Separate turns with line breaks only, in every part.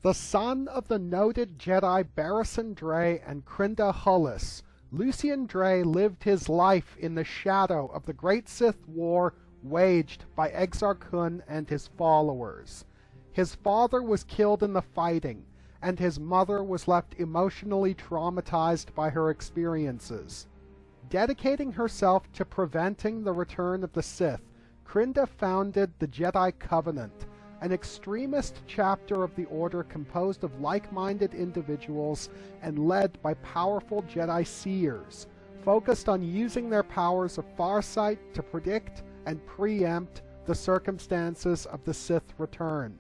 The son of the noted Jedi Barrison Draay and Crinda Hullis, Lucien Draay lived his life in the shadow of the great Sith War waged by Exar Kun and his followers. His father was killed in the fighting, and his mother was left emotionally traumatized by her experiences. Dedicating herself to preventing the return of the Sith, Crinda founded the Jedi Covenant, an extremist chapter of the Order composed of like-minded individuals and led by powerful Jedi seers, focused on using their powers of farsight to predict and preempt the circumstances of the Sith return.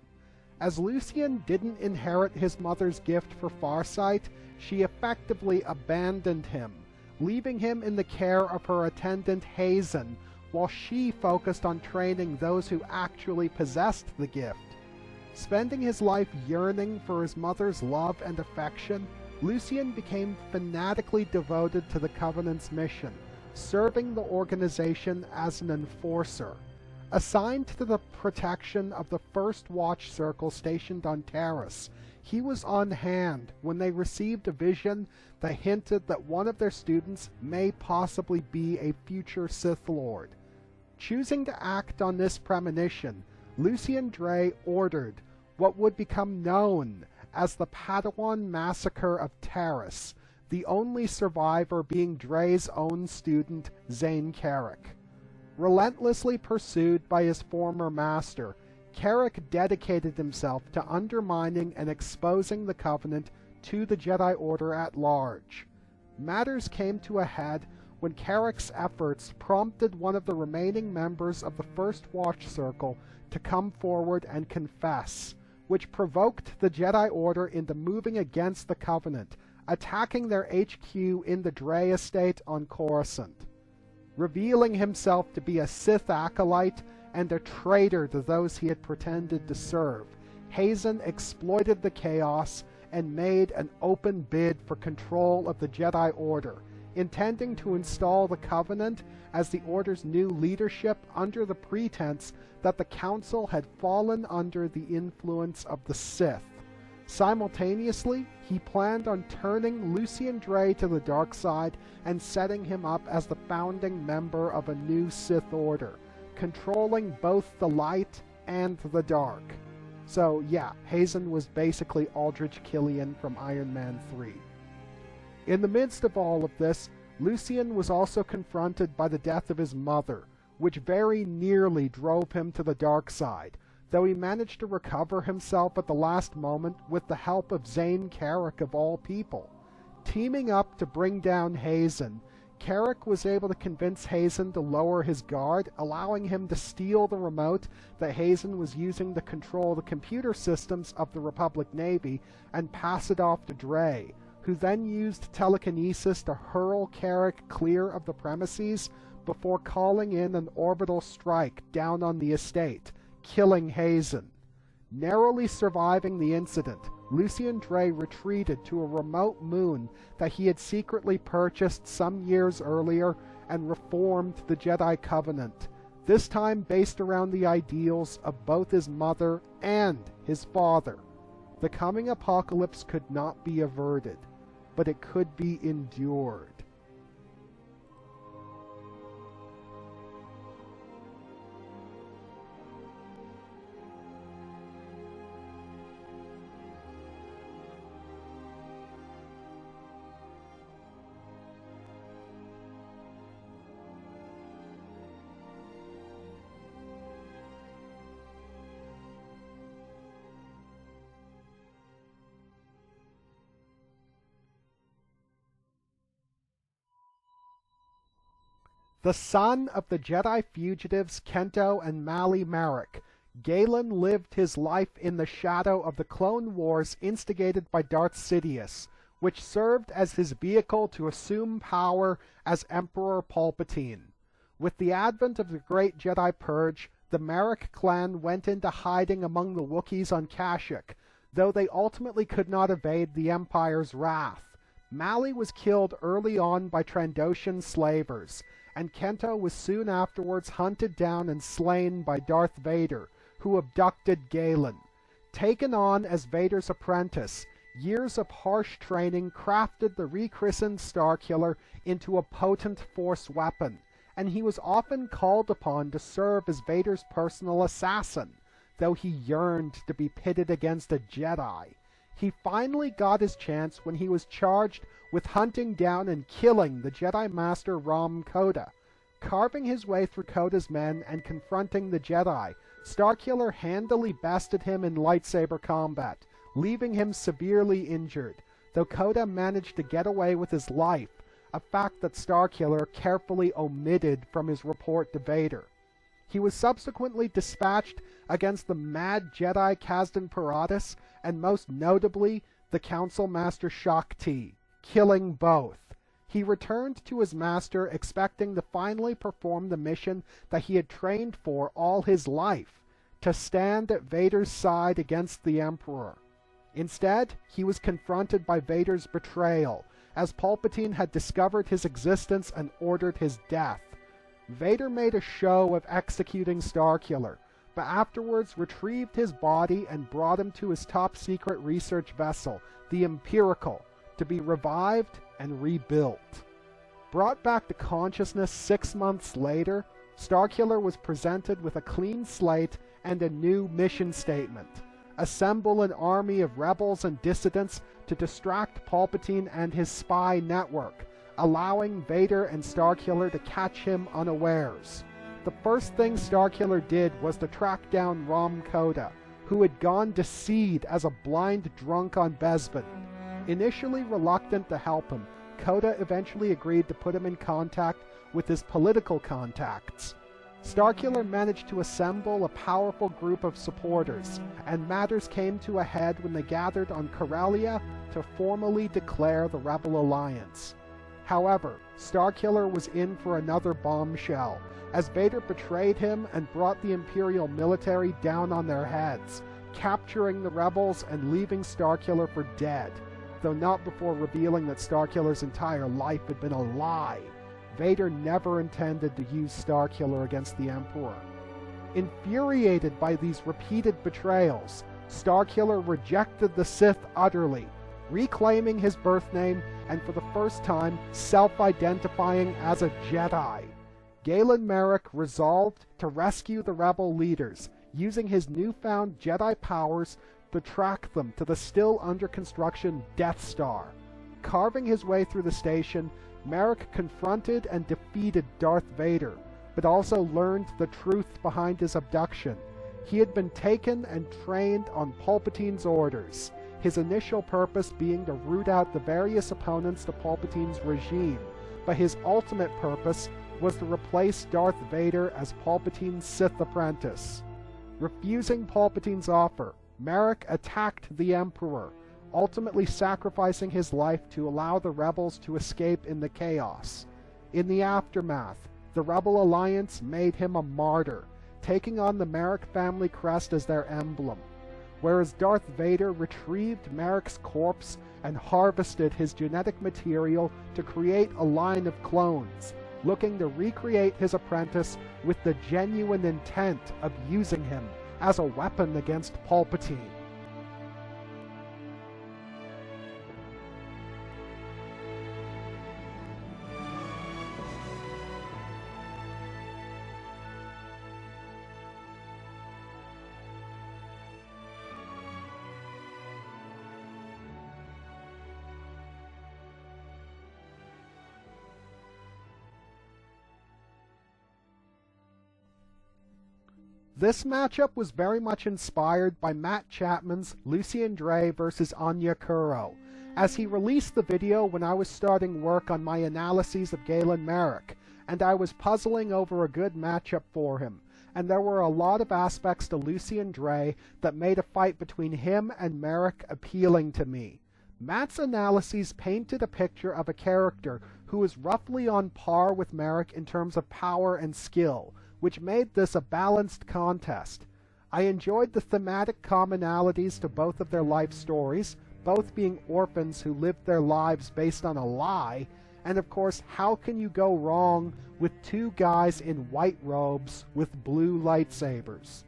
As Lucien didn't inherit his mother's gift for farsight, she effectively abandoned him, leaving him in the care of her attendant Hazen, while she focused on training those who actually possessed the gift. Spending his life yearning for his mother's love and affection, Lucien became fanatically devoted to the Covenant's mission, serving the organization as an enforcer. Assigned to the protection of the First Watch Circle stationed on Taris, he was on hand when they received a vision that hinted that one of their students may possibly be a future Sith Lord. Choosing to act on this premonition, Lucien Draay ordered what would become known as the Padawan Massacre of Taris, the only survivor being Draay's own student, Zane Carrick. Relentlessly pursued by his former master, Carrick dedicated himself to undermining and exposing the Covenant to the Jedi Order at large. Matters came to a head when Carrick's efforts prompted one of the remaining members of the First Watch Circle to come forward and confess, which provoked the Jedi Order into moving against the Covenant, attacking their HQ in the Draay estate on Coruscant. Revealing himself to be a Sith acolyte and a traitor to those he had pretended to serve, Hazen exploited the chaos and made an open bid for control of the Jedi Order, intending to install the Covenant as the Order's new leadership under the pretense that the Council had fallen under the influence of the Sith. Simultaneously, he planned on turning Lucien Draay to the dark side and setting him up as the founding member of a new Sith Order, controlling both the light and the dark. So yeah, Hazen was basically Aldrich Killian from Iron Man 3. In the midst of all of this, Lucien was also confronted by the death of his mother, which very nearly drove him to the dark side, though he managed to recover himself at the last moment with the help of Zane Carrick of all people. Teaming up to bring down Hazen, Carrick was able to convince Hazen to lower his guard, allowing him to steal the remote that Hazen was using to control the computer systems of the Republic Navy and pass it off to Draay, who then used telekinesis to hurl Carrick clear of the premises before calling in an orbital strike down on the estate, killing Hazen. Narrowly surviving the incident, Lucien Draay retreated to a remote moon that he had secretly purchased some years earlier and reformed the Jedi Covenant, this time based around the ideals of both his mother and his father. The coming apocalypse could not be averted, but it could be endured. The son of the Jedi fugitives Kento and Mali Marek, Galen lived his life in the shadow of the Clone Wars instigated by Darth Sidious, which served as his vehicle to assume power as Emperor Palpatine. With the advent of the Great Jedi Purge, the Marek clan went into hiding among the Wookiees on Kashyyyk, though they ultimately could not evade the Empire's wrath. Mali was killed early on by Trandoshan slavers, and Kento was soon afterwards hunted down and slain by Darth Vader, who abducted Galen. Taken on as Vader's apprentice, years of harsh training crafted the rechristened Starkiller into a potent Force weapon, and he was often called upon to serve as Vader's personal assassin, though he yearned to be pitted against a Jedi. He finally got his chance when he was charged with hunting down and killing the Jedi Master Rom Koda. Carving his way through Koda's men and confronting the Jedi, Starkiller handily bested him in lightsaber combat, leaving him severely injured, though Koda managed to get away with his life, a fact that Starkiller carefully omitted from his report to Vader. He was subsequently dispatched against the mad Jedi Kazdan Paratus, and most notably the Council Master Shakti, killing both. He returned to his master expecting to finally perform the mission that he had trained for all his life, to stand at Vader's side against the Emperor. Instead, he was confronted by Vader's betrayal, as Palpatine had discovered his existence and ordered his death. Vader made a show of executing Starkiller, but afterwards retrieved his body and brought him to his top-secret research vessel, the Empirical, to be revived and rebuilt. Brought back to consciousness 6 months later, Starkiller was presented with a clean slate and a new mission statement: assemble an army of rebels and dissidents to distract Palpatine and his spy network, allowing Vader and Starkiller to catch him unawares. The first thing Starkiller did was to track down Rom Koda, who had gone to seed as a blind drunk on Bespin. Initially reluctant to help him, Koda eventually agreed to put him in contact with his political contacts. Starkiller managed to assemble a powerful group of supporters, and matters came to a head when they gathered on Corellia to formally declare the Rebel Alliance. However, Starkiller was in for another bombshell, as Vader betrayed him and brought the Imperial military down on their heads, capturing the rebels and leaving Starkiller for dead, though not before revealing that Starkiller's entire life had been a lie. Vader never intended to use Starkiller against the Emperor. Infuriated by these repeated betrayals, Starkiller rejected the Sith utterly, reclaiming his birth name and for the first time self-identifying as a Jedi. Galen Marek resolved to rescue the rebel leaders, using his newfound Jedi powers to track them to the still under construction Death Star. Carving his way through the station, Marek confronted and defeated Darth Vader, but also learned the truth behind his abduction. He had been taken and trained on Palpatine's orders, his initial purpose being to root out the various opponents to Palpatine's regime, but his ultimate purpose was to replace Darth Vader as Palpatine's Sith apprentice. Refusing Palpatine's offer, Marek attacked the Emperor, ultimately sacrificing his life to allow the rebels to escape in the chaos. In the aftermath, the Rebel Alliance made him a martyr, taking on the Marek family crest as their emblem, whereas Darth Vader retrieved Marek's corpse and harvested his genetic material to create a line of clones, looking to recreate his apprentice with the genuine intent of using him as a weapon against Palpatine. This matchup was very much inspired by Matt Chapman's Lucien Draay vs. Anya Kuro, as he released the video when I was starting work on my analyses of Galen Marek, and I was puzzling over a good matchup for him, and there were a lot of aspects to Lucien Draay that made a fight between him and Marek appealing to me. Matt's analyses painted a picture of a character who was roughly on par with Marek in terms of power and skill, which made this a balanced contest. I enjoyed the thematic commonalities to both of their life stories, both being orphans who lived their lives based on a lie, and of course, how can you go wrong with two guys in white robes with blue lightsabers?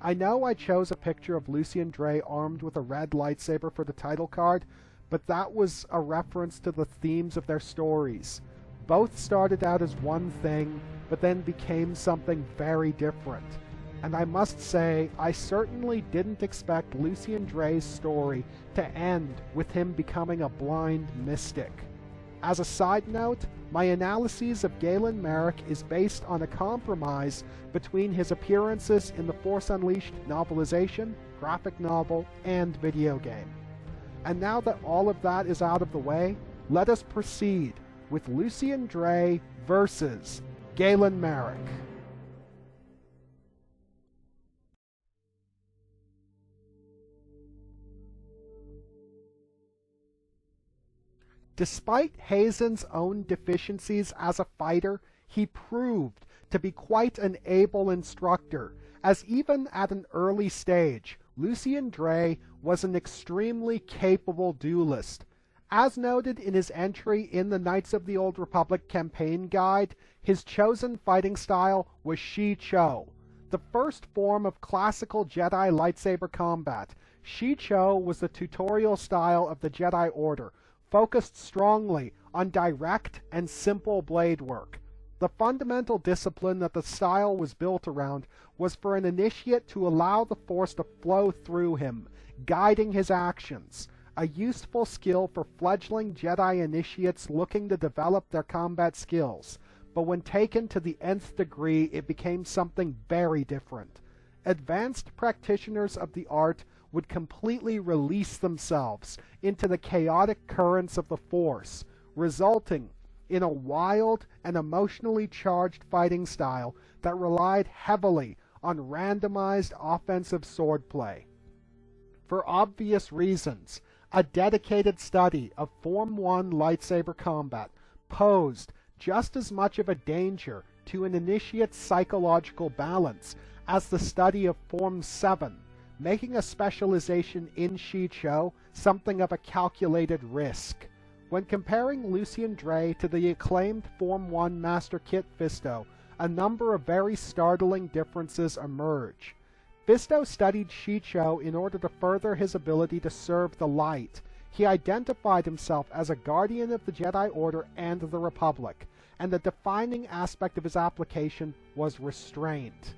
I know I chose a picture of Lucien Draay armed with a red lightsaber for the title card, but that was a reference to the themes of their stories. Both started out as one thing, but then became something very different. And I must say, I certainly didn't expect Lucien Draay's story to end with him becoming a blind mystic. As a side note, my analysis of Galen Marek is based on a compromise between his appearances in the Force Unleashed novelization, graphic novel, and video game. And now that all of that is out of the way, let us proceed with Lucien Draay versus Galen Marek. Despite Hazen's own deficiencies as a fighter, he proved to be quite an able instructor, as even at an early stage, Lucien Draay was an extremely capable duelist. As noted in his entry in the Knights of the Old Republic campaign guide, his chosen fighting style was Shii-Cho, the first form of classical Jedi lightsaber combat. Shii-Cho was the tutorial style of the Jedi Order, focused strongly on direct and simple blade work. The fundamental discipline that the style was built around was for an initiate to allow the Force to flow through him, guiding his actions, a useful skill for fledgling Jedi initiates looking to develop their combat skills. But when taken to the nth degree, it became something very different. Advanced practitioners of the art would completely release themselves into the chaotic currents of the Force, resulting in a wild and emotionally charged fighting style that relied heavily on randomized offensive swordplay. For obvious reasons, a dedicated study of Form 1 lightsaber combat posed just as much of a danger to an initiate's psychological balance as the study of Form 7, making a specialization in Shii-Cho something of a calculated risk. When comparing Lucien Draay to the acclaimed Form 1 Master Kit Fisto, a number of very startling differences emerge. Fisto studied Shii-Cho in order to further his ability to serve the light. He identified himself as a guardian of the Jedi Order and the Republic, and the defining aspect of his application was restraint.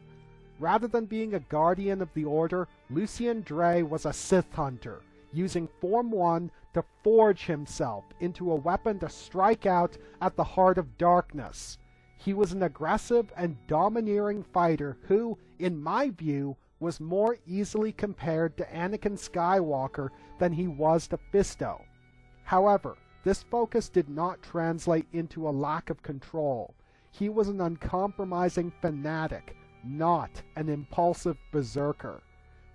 Rather than being a guardian of the Order, Lucien Draay was a Sith hunter, using Form 1 to forge himself into a weapon to strike out at the heart of darkness. He was an aggressive and domineering fighter who, in my view, was more easily compared to Anakin Skywalker than he was to Fisto. However, this focus did not translate into a lack of control. He was an uncompromising fanatic, not an impulsive berserker.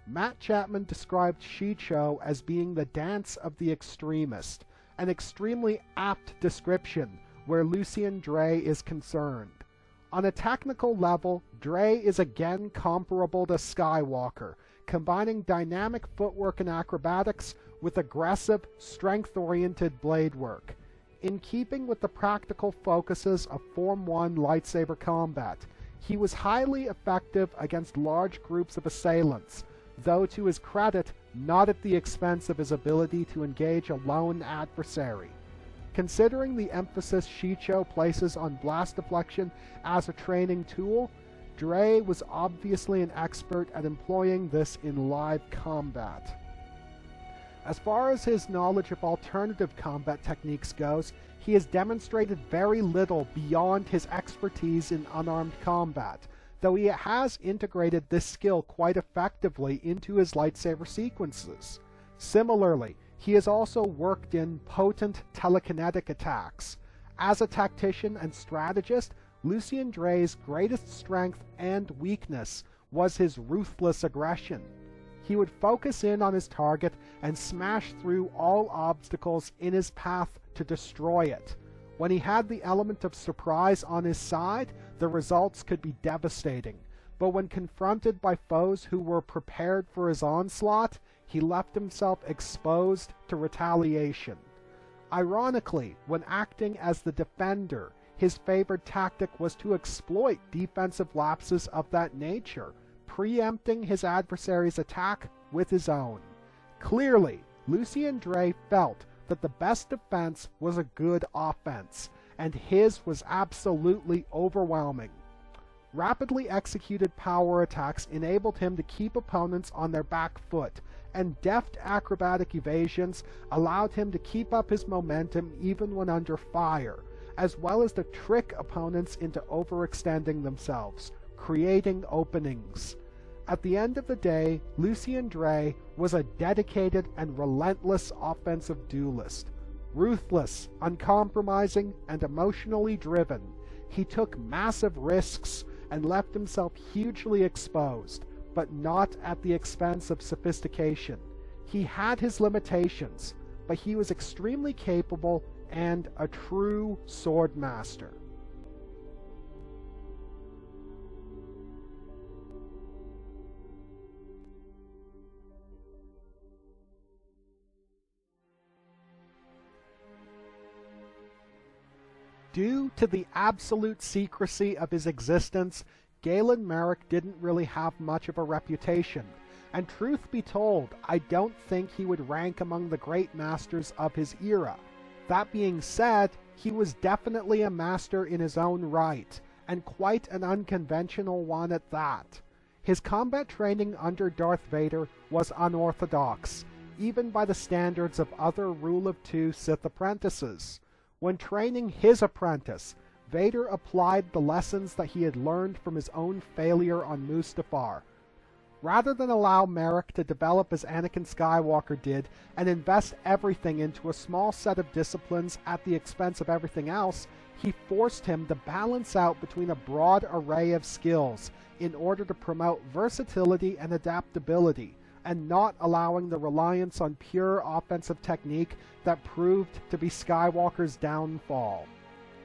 Matt Chapman described Shii-Cho as being the dance of the extremist, an extremely apt description where Lucien Draay is concerned. On a technical level, Draay is again comparable to Skywalker, combining dynamic footwork and acrobatics with aggressive, strength-oriented blade work. In keeping with the practical focuses of Form 1 lightsaber combat, he was highly effective against large groups of assailants, though to his credit, not at the expense of his ability to engage a lone adversary. Considering the emphasis Shii-Cho places on blast deflection as a training tool, Draay was obviously an expert at employing this in live combat. As far as his knowledge of alternative combat techniques goes, he has demonstrated very little beyond his expertise in unarmed combat, though he has integrated this skill quite effectively into his lightsaber sequences. Similarly, he has also worked in potent telekinetic attacks. As a tactician and strategist, Lucien Draay's greatest strength and weakness was his ruthless aggression. He would focus in on his target and smash through all obstacles in his path to destroy it. When he had the element of surprise on his side, the results could be devastating. But when confronted by foes who were prepared for his onslaught, he left himself exposed to retaliation. Ironically, when acting as the defender, his favored tactic was to exploit defensive lapses of that nature, preempting his adversary's attack with his own. Clearly, Lucien Draay felt that the best defense was a good offense, and his was absolutely overwhelming. Rapidly executed power attacks enabled him to keep opponents on their back foot, and deft acrobatic evasions allowed him to keep up his momentum even when under fire, as well as to trick opponents into overextending themselves, creating openings. At the end of the day, Lucien Draay was a dedicated and relentless offensive duelist. Ruthless, uncompromising, and emotionally driven, he took massive risks and left himself hugely exposed, but not at the expense of sophistication. He had his limitations, but he was extremely capable and a true sword master. Due to the absolute secrecy of his existence, Galen Marek didn't really have much of a reputation, and truth be told, I don't think he would rank among the great masters of his era. That being said, he was definitely a master in his own right, and quite an unconventional one at that. His combat training under Darth Vader was unorthodox, even by the standards of other Rule of Two Sith apprentices. When training his apprentice, Vader applied the lessons that he had learned from his own failure on Mustafar. Rather than allow Marek to develop as Anakin Skywalker did and invest everything into a small set of disciplines at the expense of everything else, he forced him to balance out between a broad array of skills in order to promote versatility and adaptability, and not allowing the reliance on pure offensive technique that proved to be Skywalker's downfall.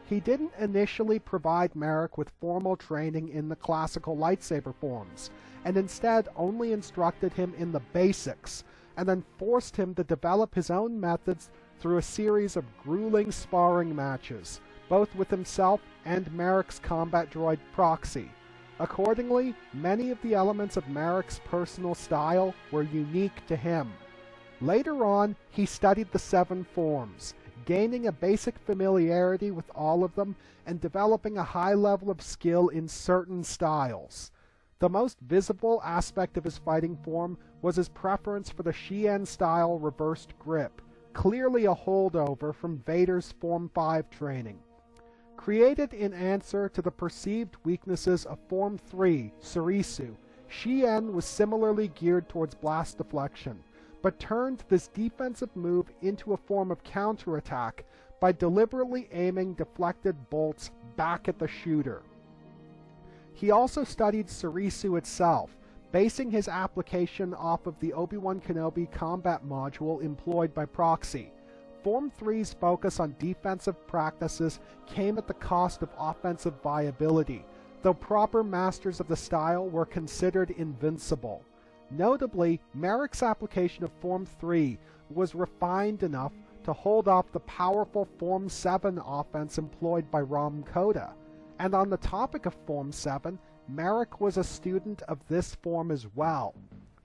He didn't initially provide Marek with formal training in the classical lightsaber forms, and instead only instructed him in the basics, and then forced him to develop his own methods through a series of grueling sparring matches, both with himself and Marek's combat droid Proxy. Accordingly, many of the elements of Marek's personal style were unique to him. Later on, he studied the 7 forms, gaining a basic familiarity with all of them and developing a high level of skill in certain styles. The most visible aspect of his fighting form was his preference for the Shii-style reversed grip, clearly a holdover from Vader's Form 5 training. Created in answer to the perceived weaknesses of Form 3, Surisu, Shii was similarly geared towards blast deflection, but turned this defensive move into a form of counterattack by deliberately aiming deflected bolts back at the shooter. He also studied Surisu itself, basing his application off of the Obi-Wan Kenobi combat module employed by Proxy. Form 3's focus on defensive practices came at the cost of offensive viability, though proper masters of the style were considered invincible. Notably, Marek's application of Form 3 was refined enough to hold off the powerful Form 7 offense employed by Ram Koda. And on the topic of Form 7, Marek was a student of this form as well.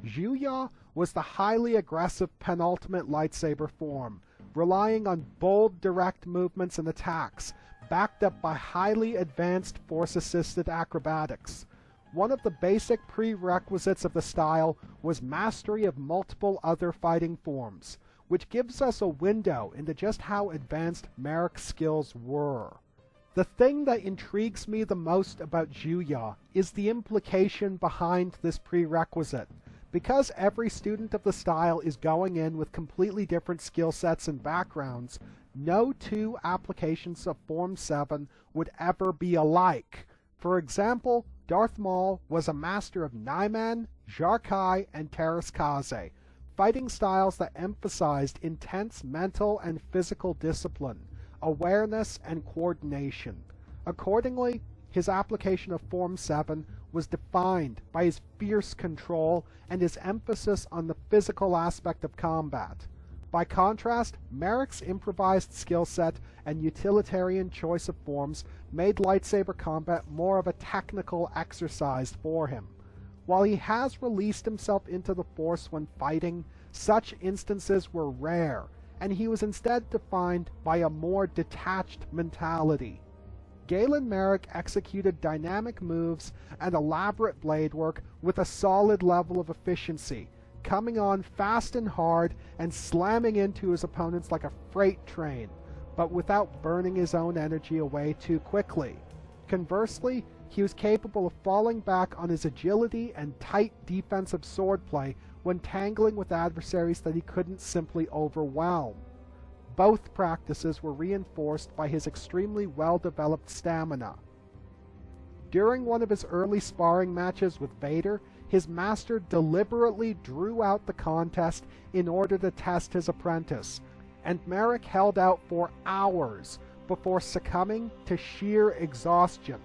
Zhuya was the highly aggressive penultimate lightsaber form, relying on bold direct movements and attacks, backed up by highly advanced force-assisted acrobatics. One of the basic prerequisites of the style was mastery of multiple other fighting forms, which gives us a window into just how advanced Marek's skills were. The thing that intrigues me the most about Zhuya is the implication behind this prerequisite. Because every student of the style is going in with completely different skill sets and backgrounds, no 2 applications of Form 7 would ever be alike. For example, Darth Maul was a master of Naiman, Jar-Kai, and Teräs Käse, fighting styles that emphasized intense mental and physical discipline, awareness, and coordination. Accordingly, his application of Form 7 was defined by his fierce control and his emphasis on the physical aspect of combat. By contrast, Marek's improvised skill set and utilitarian choice of forms made lightsaber combat more of a technical exercise for him. While he has released himself into the Force when fighting, such instances were rare, and he was instead defined by a more detached mentality. Galen Marek executed dynamic moves and elaborate blade work with a solid level of efficiency, coming on fast and hard and slamming into his opponents like a freight train, but without burning his own energy away too quickly. Conversely, he was capable of falling back on his agility and tight defensive swordplay when tangling with adversaries that he couldn't simply overwhelm. Both practices were reinforced by his extremely well-developed stamina. During one of his early sparring matches with Vader, his master deliberately drew out the contest in order to test his apprentice, and Marek held out for hours before succumbing to sheer exhaustion.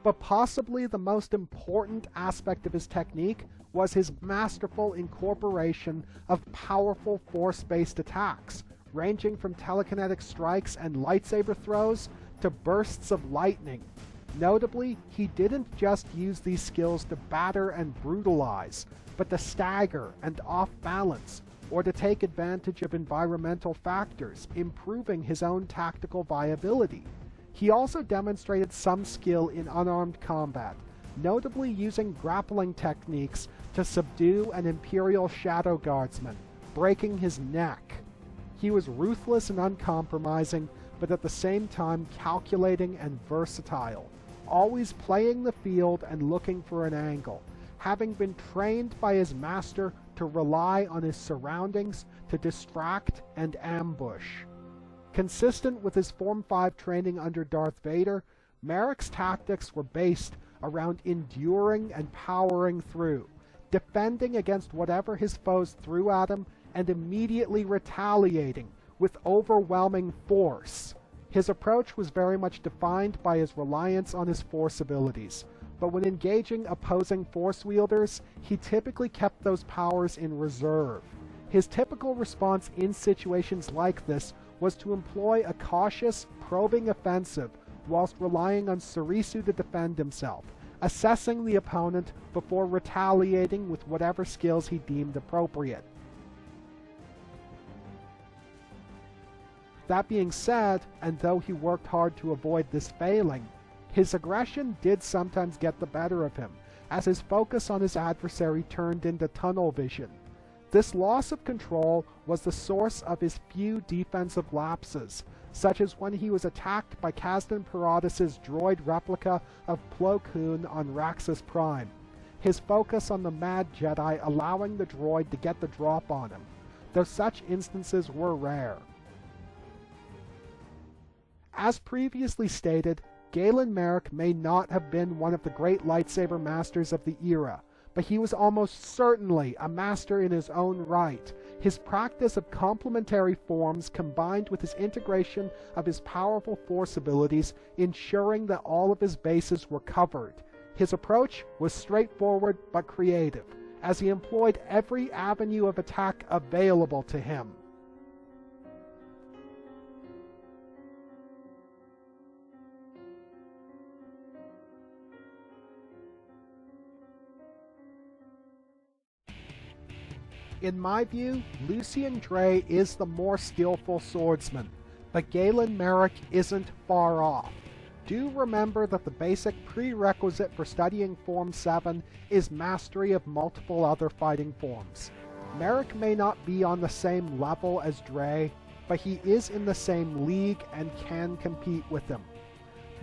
But possibly the most important aspect of his technique was his masterful incorporation of powerful force-based attacks, ranging from telekinetic strikes and lightsaber throws to bursts of lightning. Notably, he didn't just use these skills to batter and brutalize, but to stagger and off-balance, or to take advantage of environmental factors, improving his own tactical viability. He also demonstrated some skill in unarmed combat, notably using grappling techniques to subdue an Imperial Shadow Guardsman, breaking his neck. He was ruthless and uncompromising, but at the same time calculating and versatile, always playing the field and looking for an angle, having been trained by his master to rely on his surroundings to distract and ambush. Consistent with his Form 5 training under Darth Vader, Marek's tactics were based around enduring and powering through, defending against whatever his foes threw at him, and immediately retaliating with overwhelming force. His approach was very much defined by his reliance on his force abilities, but when engaging opposing force wielders, he typically kept those powers in reserve. His typical response in situations like this was to employ a cautious, probing offensive whilst relying on Surisu to defend himself, assessing the opponent before retaliating with whatever skills he deemed appropriate. That being said, and though he worked hard to avoid this failing, his aggression did sometimes get the better of him, as his focus on his adversary turned into tunnel vision. This loss of control was the source of his few defensive lapses, such as when he was attacked by Kazdan Paratus' droid replica of Plo Koon on Raxus Prime, his focus on the Mad Jedi allowing the droid to get the drop on him, though such instances were rare. As previously stated, Galen Marek may not have been one of the great lightsaber masters of the era, but he was almost certainly a master in his own right. His practice of complementary forms combined with his integration of his powerful force abilities, ensuring that all of his bases were covered. His approach was straightforward but creative, as he employed every avenue of attack available to him. In my view, Lucien Draay is the more skillful swordsman, but Galen Marek isn't far off. Do remember that the basic prerequisite for studying Form 7 is mastery of multiple other fighting forms. Marek may not be on the same level as Draay, but he is in the same league and can compete with him.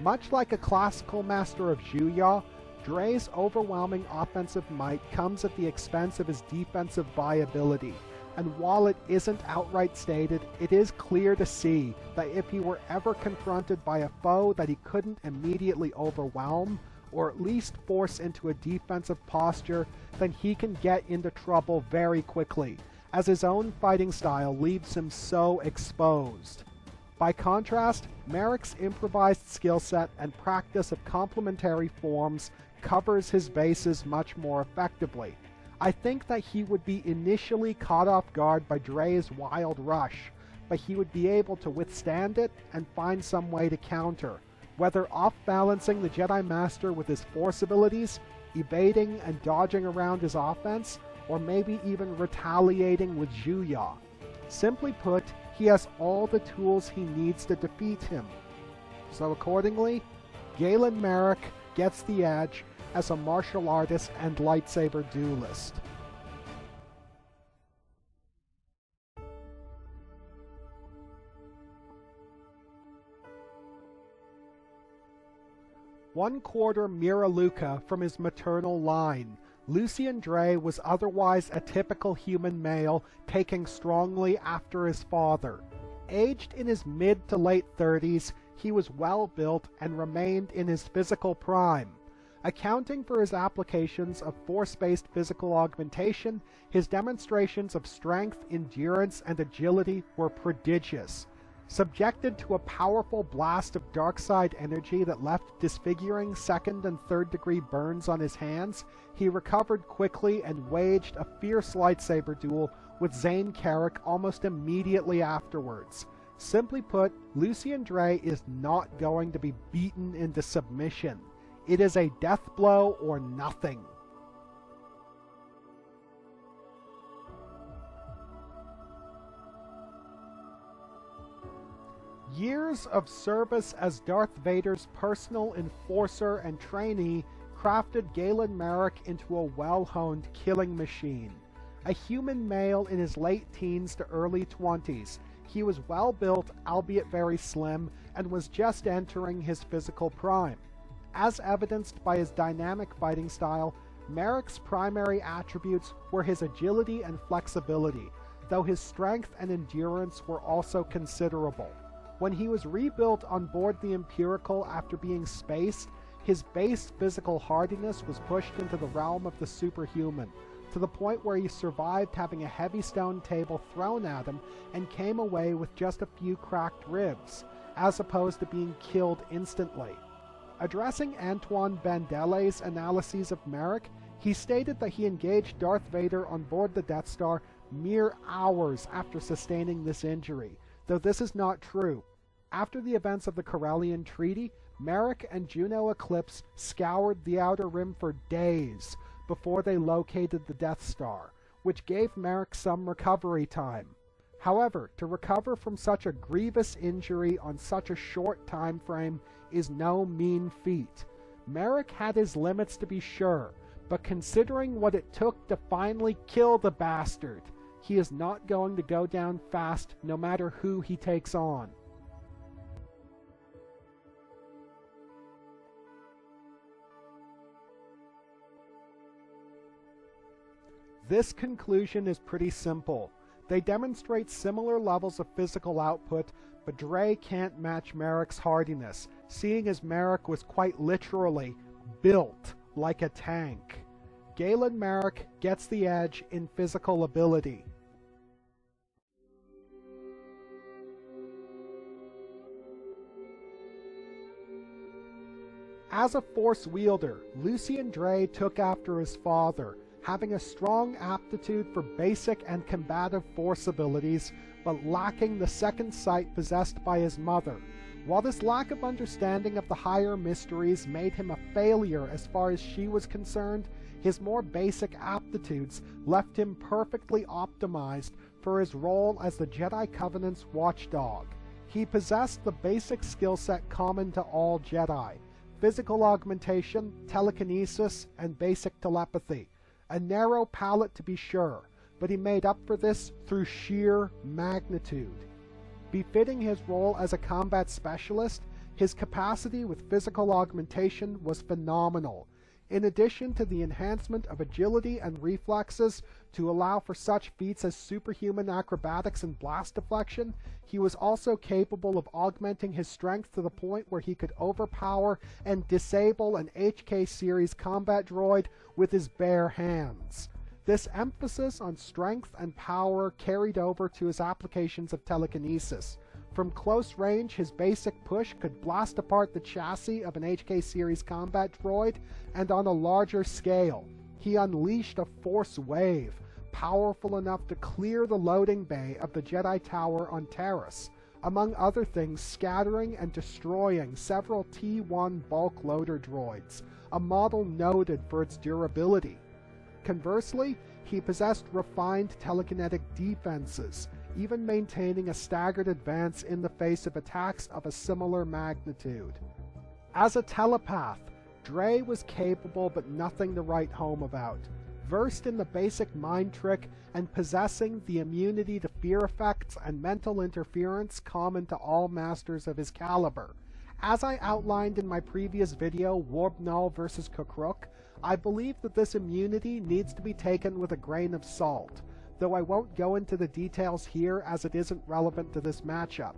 Much like a classical master of Juya, Draay's overwhelming offensive might comes at the expense of his defensive viability, and while it isn't outright stated, it is clear to see that if he were ever confronted by a foe that he couldn't immediately overwhelm, or at least force into a defensive posture, then he can get into trouble very quickly, as his own fighting style leaves him so exposed. By contrast, Marek's improvised skill set and practice of complementary forms covers his bases much more effectively. I think that he would be initially caught off guard by Draay's wild rush, but he would be able to withstand it and find some way to counter, whether off-balancing the Jedi Master with his force abilities, evading and dodging around his offense, or maybe even retaliating with Juya. Simply put, he has all the tools he needs to defeat him. So accordingly, Galen Marek gets the edge as a martial artist and lightsaber duelist. One-quarter Miraluka from his maternal line, Lucien Draay was otherwise a typical human male, taking strongly after his father. Aged in his mid to late 30s, he was well-built and remained in his physical prime. Accounting for his applications of force-based physical augmentation, his demonstrations of strength, endurance, and agility were prodigious. Subjected to a powerful blast of dark side energy that left disfiguring second and third degree burns on his hands, he recovered quickly and waged a fierce lightsaber duel with Zane Carrick almost immediately afterwards. Simply put, Lucien Draay is not going to be beaten into submission. It is a death blow or nothing. Years of service as Darth Vader's personal enforcer and trainee crafted Galen Marek into a well-honed killing machine. A human male in his late teens to early 20s, he was well-built, albeit very slim, and was just entering his physical prime. As evidenced by his dynamic fighting style, Marek's primary attributes were his agility and flexibility, though his strength and endurance were also considerable. When he was rebuilt on board the Empirical after being spaced, his base physical hardiness was pushed into the realm of the superhuman, to the point where he survived having a heavy stone table thrown at him and came away with just a few cracked ribs, as opposed to being killed instantly. Addressing Antoine Bandelet's analyses of Marek, he stated that he engaged Darth Vader on board the Death Star mere hours after sustaining this injury, though this is not true. After the events of the Corellian Treaty, Marek and Juno Eclipse scoured the Outer Rim for days before they located the Death Star, which gave Marek some recovery time. However, to recover from such a grievous injury on such a short time frame is no mean feat. Marek had his limits to be sure, but considering what it took to finally kill the bastard, he is not going to go down fast no matter who he takes on. This conclusion is pretty simple. They demonstrate similar levels of physical output, but Draay can't match Marek's hardiness, seeing as Marek was quite literally built like a tank. Galen Marek gets the edge in physical ability. As a Force wielder, Lucien Draay took after his father, having a strong aptitude for basic and combative Force abilities, but lacking the second sight possessed by his mother. While this lack of understanding of the higher mysteries made him a failure as far as she was concerned, his more basic aptitudes left him perfectly optimized for his role as the Jedi Covenant's watchdog. He possessed the basic skill set common to all Jedi: physical augmentation, telekinesis, and basic telepathy. A narrow palette to be sure, but he made up for this through sheer magnitude. Befitting his role as a combat specialist, his capacity with physical augmentation was phenomenal. In addition to the enhancement of agility and reflexes to allow for such feats as superhuman acrobatics and blast deflection, he was also capable of augmenting his strength to the point where he could overpower and disable an HK series combat droid with his bare hands. This emphasis on strength and power carried over to his applications of telekinesis. From close range, his basic push could blast apart the chassis of an HK series combat droid, and on a larger scale, he unleashed a Force wave, powerful enough to clear the loading bay of the Jedi Tower on Taris, among other things scattering and destroying several T-1 bulk loader droids, a model noted for its durability. Conversely, he possessed refined telekinetic defenses, even maintaining a staggered advance in the face of attacks of a similar magnitude. As a telepath, Draay was capable but nothing to write home about, versed in the basic mind trick and possessing the immunity to fear effects and mental interference common to all masters of his caliber. As I outlined in my previous video, Warbnull vs. Kukruk, I believe that this immunity needs to be taken with a grain of salt, though I won't go into the details here as it isn't relevant to this matchup.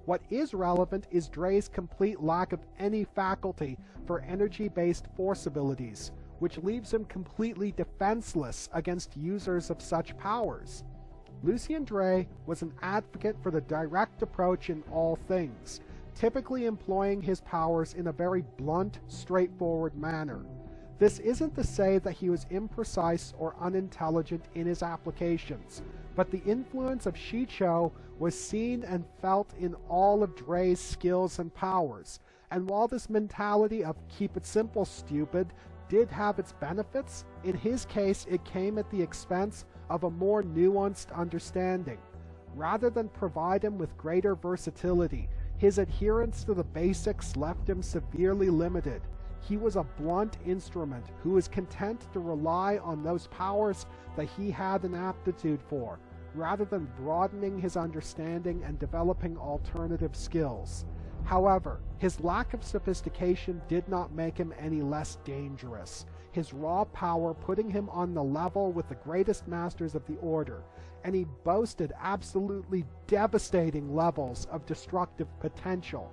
What is relevant is Draay's complete lack of any faculty for energy-based force abilities, which leaves him completely defenseless against users of such powers. Lucien Draay was an advocate for the direct approach in all things, typically employing his powers in a very blunt, straightforward manner. This isn't to say that he was imprecise or unintelligent in his applications, but the influence of Shii-Cho was seen and felt in all of Draay's skills and powers, and while this mentality of keep it simple, stupid, did have its benefits, in his case it came at the expense of a more nuanced understanding. Rather than provide him with greater versatility, his adherence to the basics left him severely limited. He was a blunt instrument who was content to rely on those powers that he had an aptitude for, rather than broadening his understanding and developing alternative skills. However, his lack of sophistication did not make him any less dangerous, his raw power putting him on the level with the greatest masters of the Order, and he boasted absolutely devastating levels of destructive potential.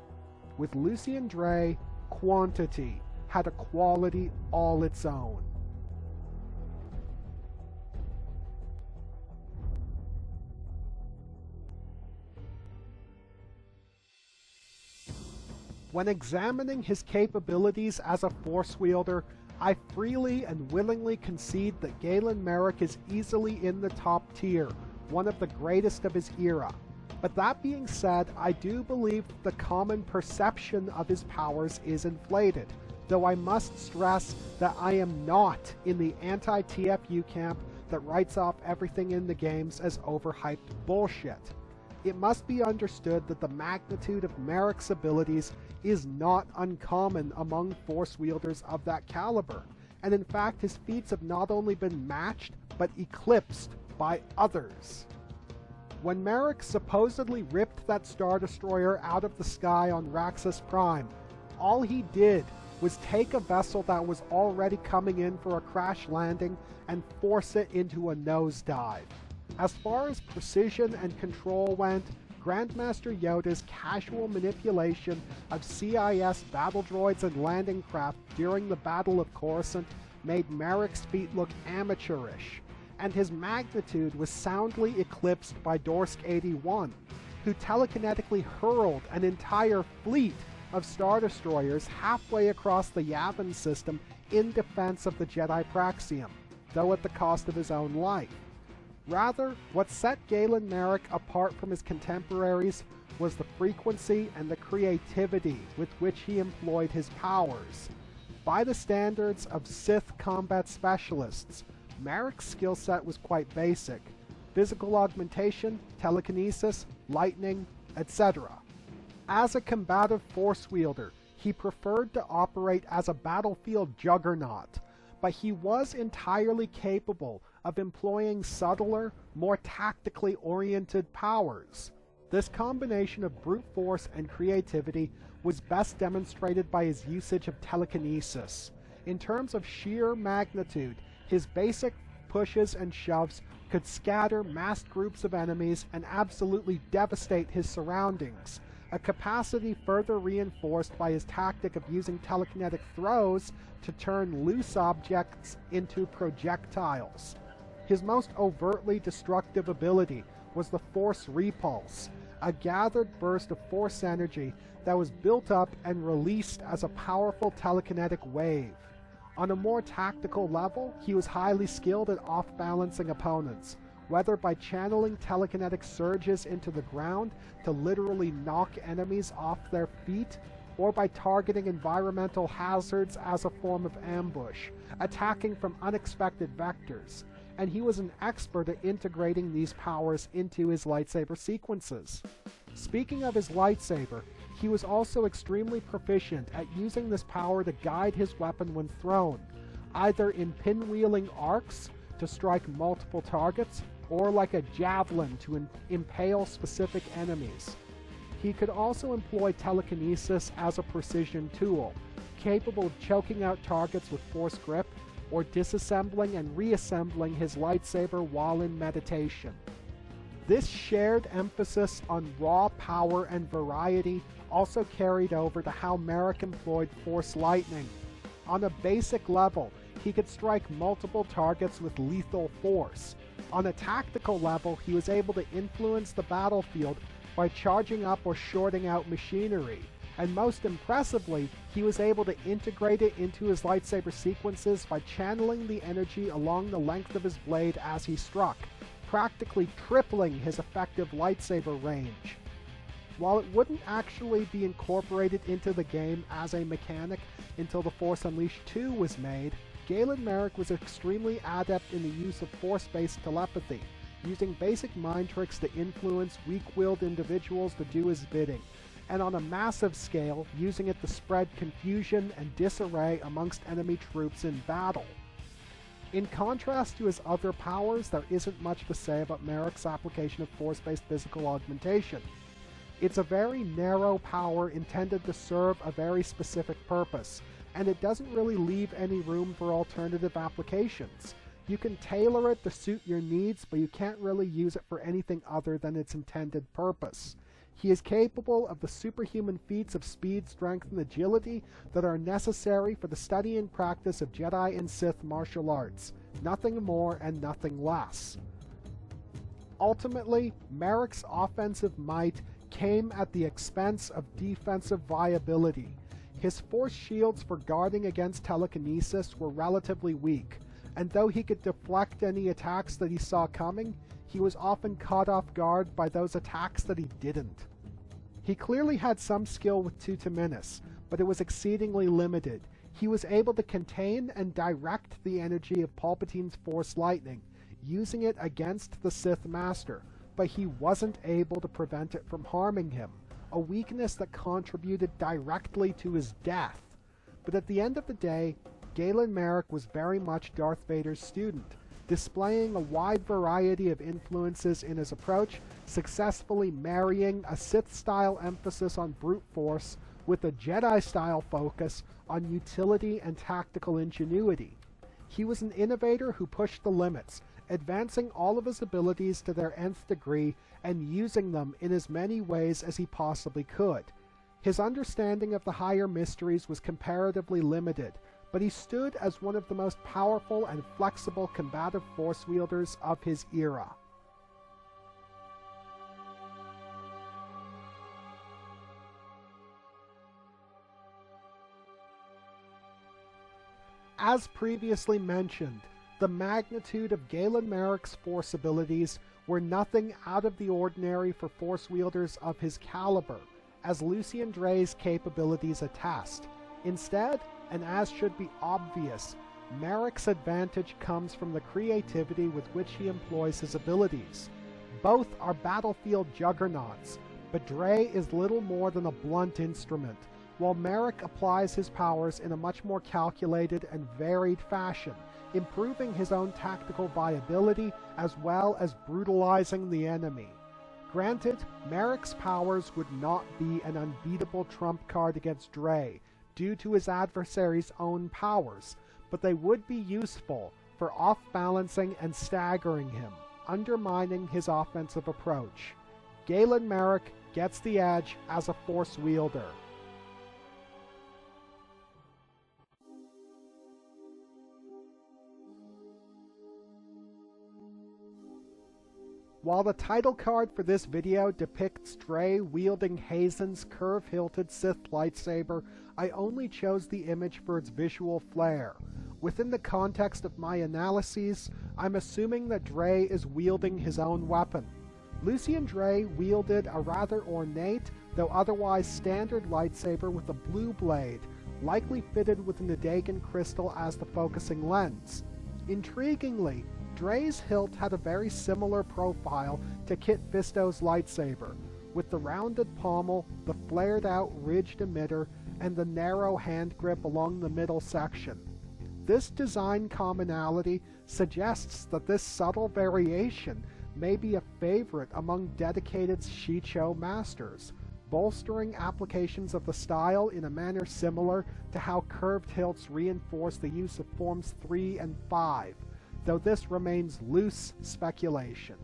With Lucien Draay, quantity had a quality all its own. When examining his capabilities as a force wielder, I freely and willingly concede that Galen Marek is easily in the top tier, one of the greatest of his era. But that being said, I do believe the common perception of his powers is inflated, though I must stress that I am not in the anti-TFU camp that writes off everything in the games as overhyped bullshit. It must be understood that the magnitude of Marek's abilities is not uncommon among force wielders of that caliber, and in fact his feats have not only been matched, but eclipsed by others. When Marek supposedly ripped that Star Destroyer out of the sky on Raxus Prime, all he did was take a vessel that was already coming in for a crash landing and force it into a nosedive. As far as precision and control went, Grandmaster Yoda's casual manipulation of CIS battle droids and landing craft during the Battle of Coruscant made Marek's feat look amateurish, and his magnitude was soundly eclipsed by Dorsk 81, who telekinetically hurled an entire fleet of Star Destroyers halfway across the Yavin system in defense of the Jedi Praxium, though at the cost of his own life. Rather, what set Galen Marek apart from his contemporaries was the frequency and the creativity with which he employed his powers. By the standards of Sith combat specialists, Marek's skill set was quite basic: physical augmentation, telekinesis, lightning, etc. As a combative force wielder, he preferred to operate as a battlefield juggernaut, but he was entirely capable of employing subtler, more tactically oriented powers. This combination of brute force and creativity was best demonstrated by his usage of telekinesis. In terms of sheer magnitude, his basic pushes and shoves could scatter massed groups of enemies and absolutely devastate his surroundings, a capacity further reinforced by his tactic of using telekinetic throws to turn loose objects into projectiles. His most overtly destructive ability was the Force Repulse, a gathered burst of force energy that was built up and released as a powerful telekinetic wave. On a more tactical level, he was highly skilled at off-balancing opponents, whether by channeling telekinetic surges into the ground to literally knock enemies off their feet, or by targeting environmental hazards as a form of ambush, attacking from unexpected vectors, and he was an expert at integrating these powers into his lightsaber sequences. Speaking of his lightsaber, he was also extremely proficient at using this power to guide his weapon when thrown, either in pinwheeling arcs to strike multiple targets, or like a javelin to impale specific enemies. He could also employ telekinesis as a precision tool, capable of choking out targets with force grip, or disassembling and reassembling his lightsaber while in meditation. This shared emphasis on raw power and variety also carried over to how Marek employed Force Lightning. On a basic level, he could strike multiple targets with lethal force. On a tactical level, he was able to influence the battlefield by charging up or shorting out machinery. And most impressively, he was able to integrate it into his lightsaber sequences by channeling the energy along the length of his blade as he struck, practically tripling his effective lightsaber range. While it wouldn't actually be incorporated into the game as a mechanic until The Force Unleashed 2 was made, Galen Marek was extremely adept in the use of force-based telepathy, using basic mind tricks to influence weak-willed individuals to do his bidding, and on a massive scale, using it to spread confusion and disarray amongst enemy troops in battle. In contrast to his other powers, there isn't much to say about Marek's application of force-based physical augmentation. It's a very narrow power intended to serve a very specific purpose, and it doesn't really leave any room for alternative applications. You can tailor it to suit your needs, but you can't really use it for anything other than its intended purpose. He is capable of the superhuman feats of speed, strength, and agility that are necessary for the study and practice of Jedi and Sith martial arts. Nothing more and nothing less. Ultimately, Marek's offensive might came at the expense of defensive viability. His force shields for guarding against telekinesis were relatively weak, and though he could deflect any attacks that he saw coming, he was often caught off guard by those attacks that he didn't. He clearly had some skill with Tutaminis, but it was exceedingly limited. He was able to contain and direct the energy of Palpatine's Force Lightning, using it against the Sith Master, but he wasn't able to prevent it from harming him, a weakness that contributed directly to his death. But at the end of the day, Galen Marek was very much Darth Vader's student, displaying a wide variety of influences in his approach, successfully marrying a Sith-style emphasis on brute force with a Jedi-style focus on utility and tactical ingenuity. He was an innovator who pushed the limits, advancing all of his abilities to their nth degree and using them in as many ways as he possibly could. His understanding of the higher mysteries was comparatively limited, but he stood as one of the most powerful and flexible combative force wielders of his era. As previously mentioned, the magnitude of Galen Marek's force abilities were nothing out of the ordinary for force wielders of his caliber, as Lucien Draay's capabilities attest. Instead, and as should be obvious, Marek's advantage comes from the creativity with which he employs his abilities. Both are battlefield juggernauts, but Draay is little more than a blunt instrument, while Marek applies his powers in a much more calculated and varied fashion, improving his own tactical viability as well as brutalizing the enemy. Granted, Marek's powers would not be an unbeatable trump card against Draay, due to his adversary's own powers, but they would be useful for off-balancing and staggering him, undermining his offensive approach. Galen Marek gets the edge as a force wielder. While the title card for this video depicts Draay wielding Hazen's curve-hilted Sith lightsaber, I only chose the image for its visual flair. Within the context of my analyses, I'm assuming that Draay is wielding his own weapon. Lucien Draay wielded a rather ornate, though otherwise standard lightsaber with a blue blade, likely fitted with an Adagan crystal as the focusing lens. Intriguingly, Draay's hilt had a very similar profile to Kit Fisto's lightsaber, with the rounded pommel, the flared-out ridged emitter, and the narrow hand grip along the middle section. This design commonality suggests that this subtle variation may be a favorite among dedicated Shii-Cho masters, bolstering applications of the style in a manner similar to how curved hilts reinforce the use of forms 3 and 5, though this remains loose speculation.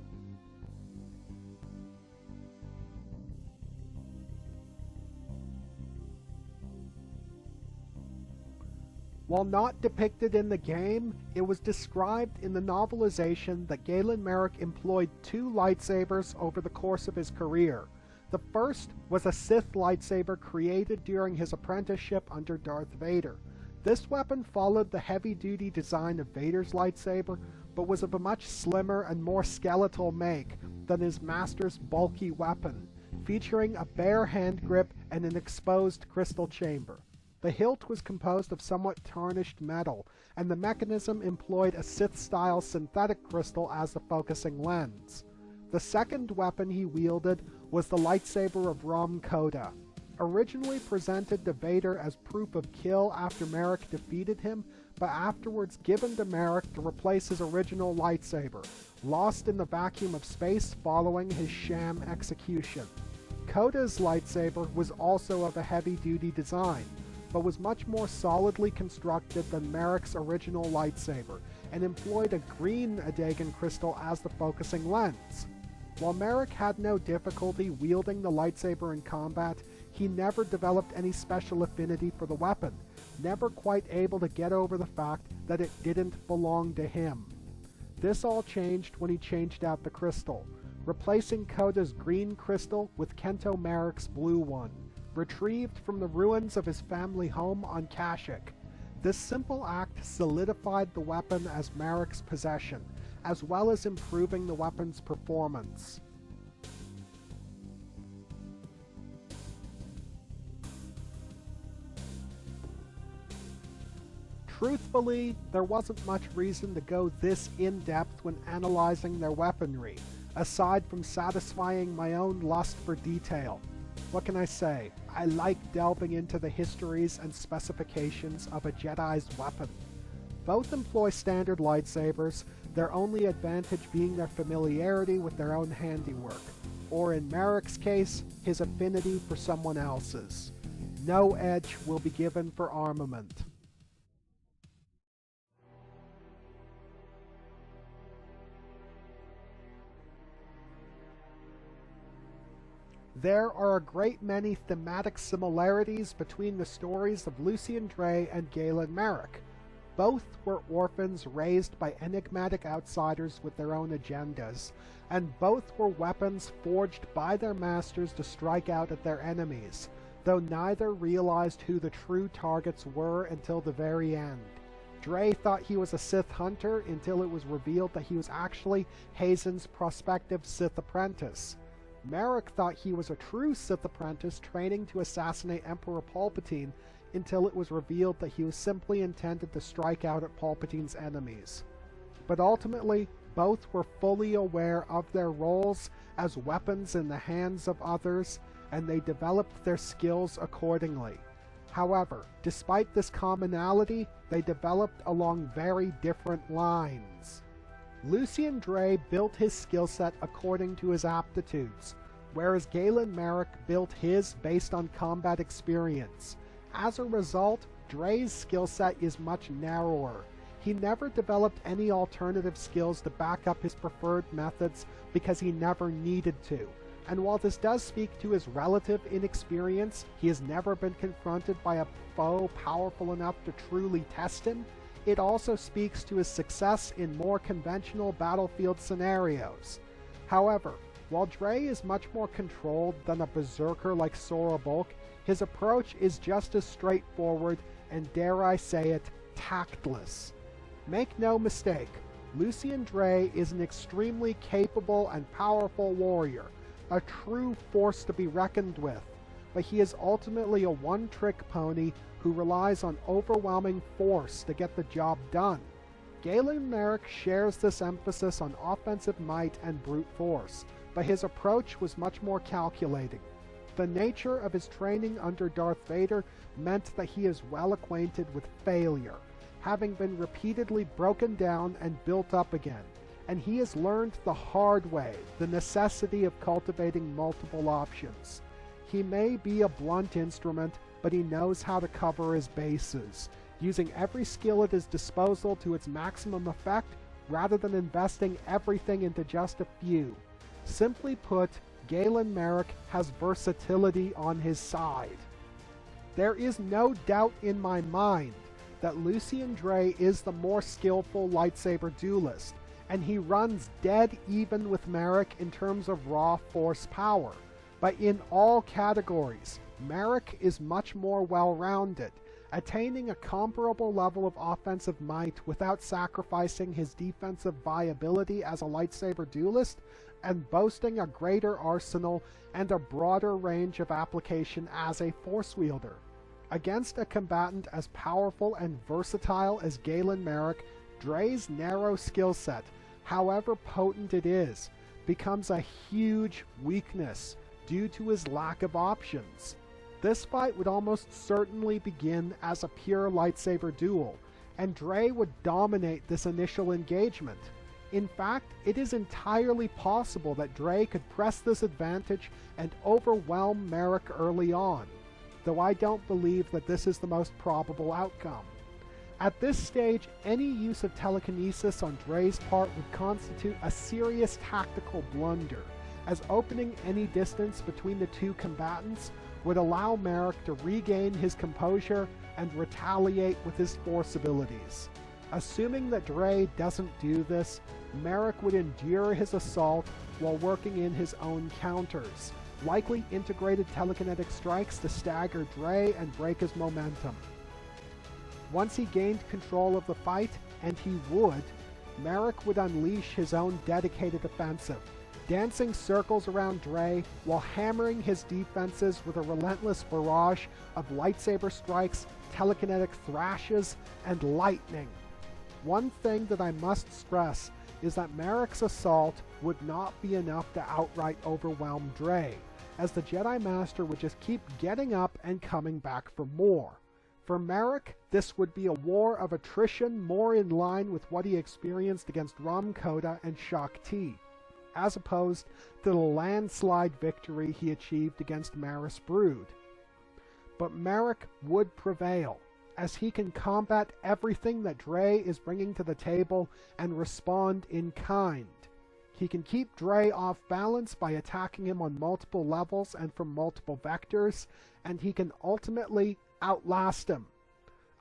While not depicted in the game, it was described in the novelization that Galen Marek employed 2 lightsabers over the course of his career. The first was a Sith lightsaber created during his apprenticeship under Darth Vader. This weapon followed the heavy-duty design of Vader's lightsaber, but was of a much slimmer and more skeletal make than his master's bulky weapon, featuring a bare hand grip and an exposed crystal chamber. The hilt was composed of somewhat tarnished metal, and the mechanism employed a Sith-style synthetic crystal as the focusing lens. The second weapon he wielded was the lightsaber of Rom Koda. Originally presented to Vader as proof of kill after Marek defeated him, but afterwards given to Marek to replace his original lightsaber, lost in the vacuum of space following his sham execution. Koda's lightsaber was also of a heavy-duty design, but was much more solidly constructed than Marek's original lightsaber, and employed a green Adagan crystal as the focusing lens. While Marek had no difficulty wielding the lightsaber in combat, he never developed any special affinity for the weapon, never quite able to get over the fact that it didn't belong to him. This all changed when he changed out the crystal, replacing Koda's green crystal with Kento Marek's blue one, retrieved from the ruins of his family home on Kashyyyk. This simple act solidified the weapon as Marek's possession, as well as improving the weapon's performance. Truthfully, there wasn't much reason to go this in-depth when analyzing their weaponry, aside from satisfying my own lust for detail. What can I say? I like delving into the histories and specifications of a Jedi's weapon. Both employ standard lightsabers, their only advantage being their familiarity with their own handiwork, or in Marek's case, his affinity for someone else's. No edge will be given for armament. There are a great many thematic similarities between the stories of Lucien Draay and Galen Marek. Both were orphans raised by enigmatic outsiders with their own agendas, and both were weapons forged by their masters to strike out at their enemies, though neither realized who the true targets were until the very end. Draay thought he was a Sith hunter until it was revealed that he was actually Hazen's prospective Sith apprentice. Marek thought he was a true Sith apprentice training to assassinate Emperor Palpatine until it was revealed that he was simply intended to strike out at Palpatine's enemies. But ultimately, both were fully aware of their roles as weapons in the hands of others, and they developed their skills accordingly. However, despite this commonality, they developed along very different lines. Lucien Draay built his skill set according to his aptitudes, whereas Galen Marek built his based on combat experience. As a result, Draay's skill set is much narrower. He never developed any alternative skills to back up his preferred methods because he never needed to. And while this does speak to his relative inexperience, he has never been confronted by a foe powerful enough to truly test him. It also speaks to his success in more conventional battlefield scenarios. However, while Draay is much more controlled than a berserker like Sora Bulk, his approach is just as straightforward and, dare I say it, tactless. Make no mistake, Lucien Draay is an extremely capable and powerful warrior, a true force to be reckoned with, but he is ultimately a one-trick pony who relies on overwhelming force to get the job done. Galen Marek shares this emphasis on offensive might and brute force, but his approach was much more calculating. The nature of his training under Darth Vader meant that he is well acquainted with failure, having been repeatedly broken down and built up again, and he has learned the hard way the necessity of cultivating multiple options. He may be a blunt instrument, but he knows how to cover his bases, using every skill at his disposal to its maximum effect rather than investing everything into just a few. Simply put, Galen Marek has versatility on his side. There is no doubt in my mind that Lucien Draay is the more skillful lightsaber duelist, and he runs dead even with Marek in terms of raw force power. But in all categories, Marek is much more well-rounded, attaining a comparable level of offensive might without sacrificing his defensive viability as a lightsaber duelist, and boasting a greater arsenal and a broader range of application as a force wielder. Against a combatant as powerful and versatile as Galen Marek, Draay's narrow skill set, however potent it is, becomes a huge weakness due to his lack of options. This fight would almost certainly begin as a pure lightsaber duel, and Draay would dominate this initial engagement. In fact, it is entirely possible that Draay could press this advantage and overwhelm Marek early on, though I don't believe that this is the most probable outcome. At this stage, any use of telekinesis on Draay's part would constitute a serious tactical blunder, as opening any distance between the two combatants would allow Marek to regain his composure and retaliate with his force abilities. Assuming that Draay doesn't do this, Marek would endure his assault while working in his own counters, likely integrated telekinetic strikes to stagger Draay and break his momentum. Once he gained control of the fight, and he would, Marek would unleash his own dedicated offensive, dancing circles around Draay while hammering his defenses with a relentless barrage of lightsaber strikes, telekinetic thrashes, and lightning. One thing that I must stress is that Marek's assault would not be enough to outright overwhelm Draay, as the Jedi Master would just keep getting up and coming back for more. For Marek, this would be a war of attrition more in line with what he experienced against Ram Koda and Shaak Ti, as opposed to the landslide victory he achieved against Maris Brood. But Marek would prevail, as he can combat everything that Draay is bringing to the table and respond in kind. He can keep Draay off balance by attacking him on multiple levels and from multiple vectors, and he can ultimately outlast him.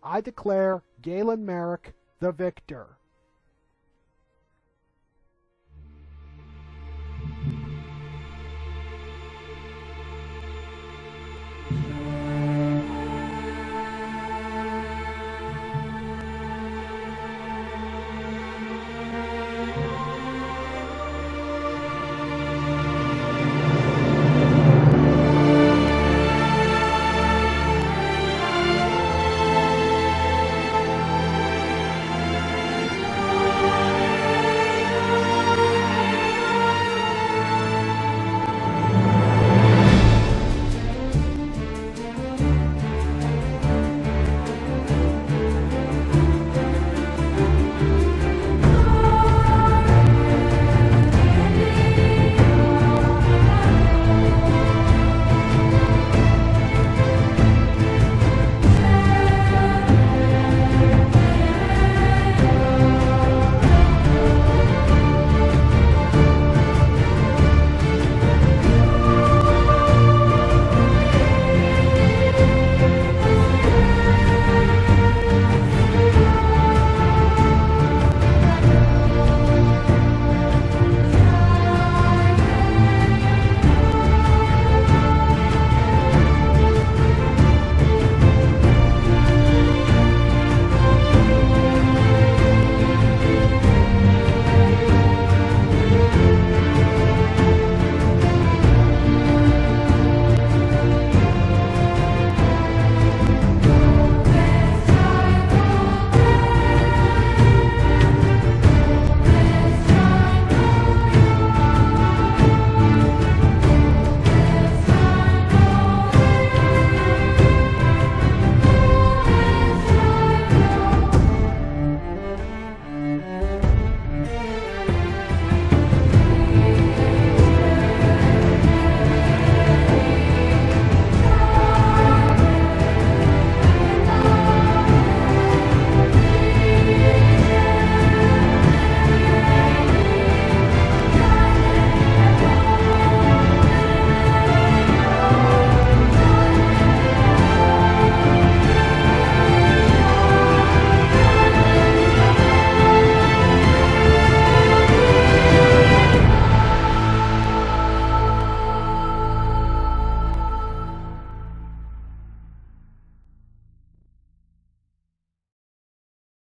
I declare Galen Marek the victor.